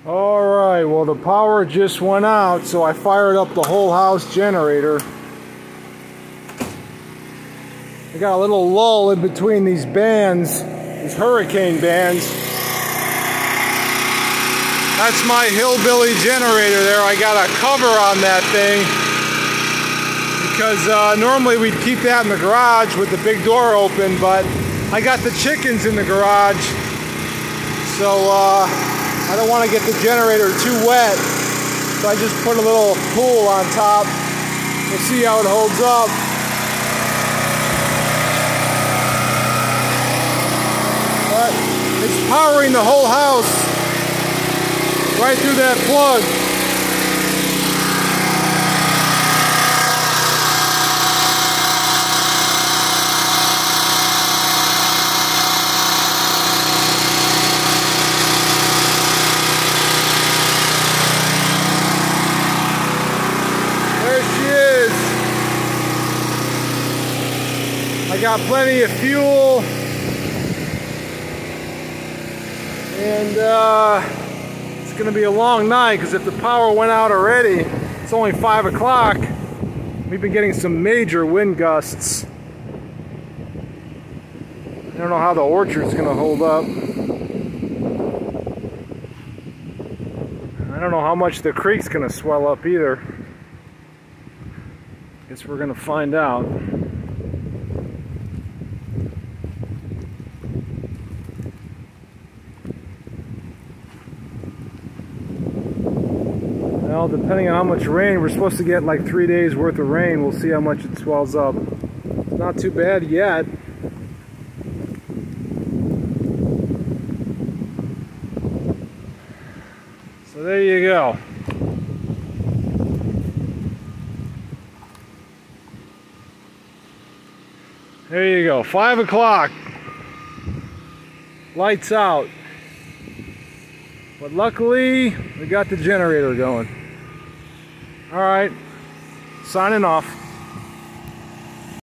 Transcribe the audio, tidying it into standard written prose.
Alright, well the power just went out, so I fired up the whole house generator. I got a little lull in between these bands, these hurricane bands. That's my hillbilly generator there. I got a cover on that thing because normally we'd keep that in the garage with the big door open, but I got the chickens in the garage, so I don't want to get the generator too wet, so I just put a little pool on top. We'll see how it holds up. But it's powering the whole house right through that plug. I got plenty of fuel, and it's going to be a long night because if the power went out already, it's only 5 o'clock. We've been getting some major wind gusts. I don't know how the orchard's going to hold up. I don't know how much the creek's going to swell up either. Guess we're going to find out. Well, depending on how much rain, we're supposed to get like 3 days worth of rain. We'll see how much it swells up. It's not too bad yet. So there you go. There you go, 5 o'clock. Lights out. But luckily, we got the generator going. All right, signing off.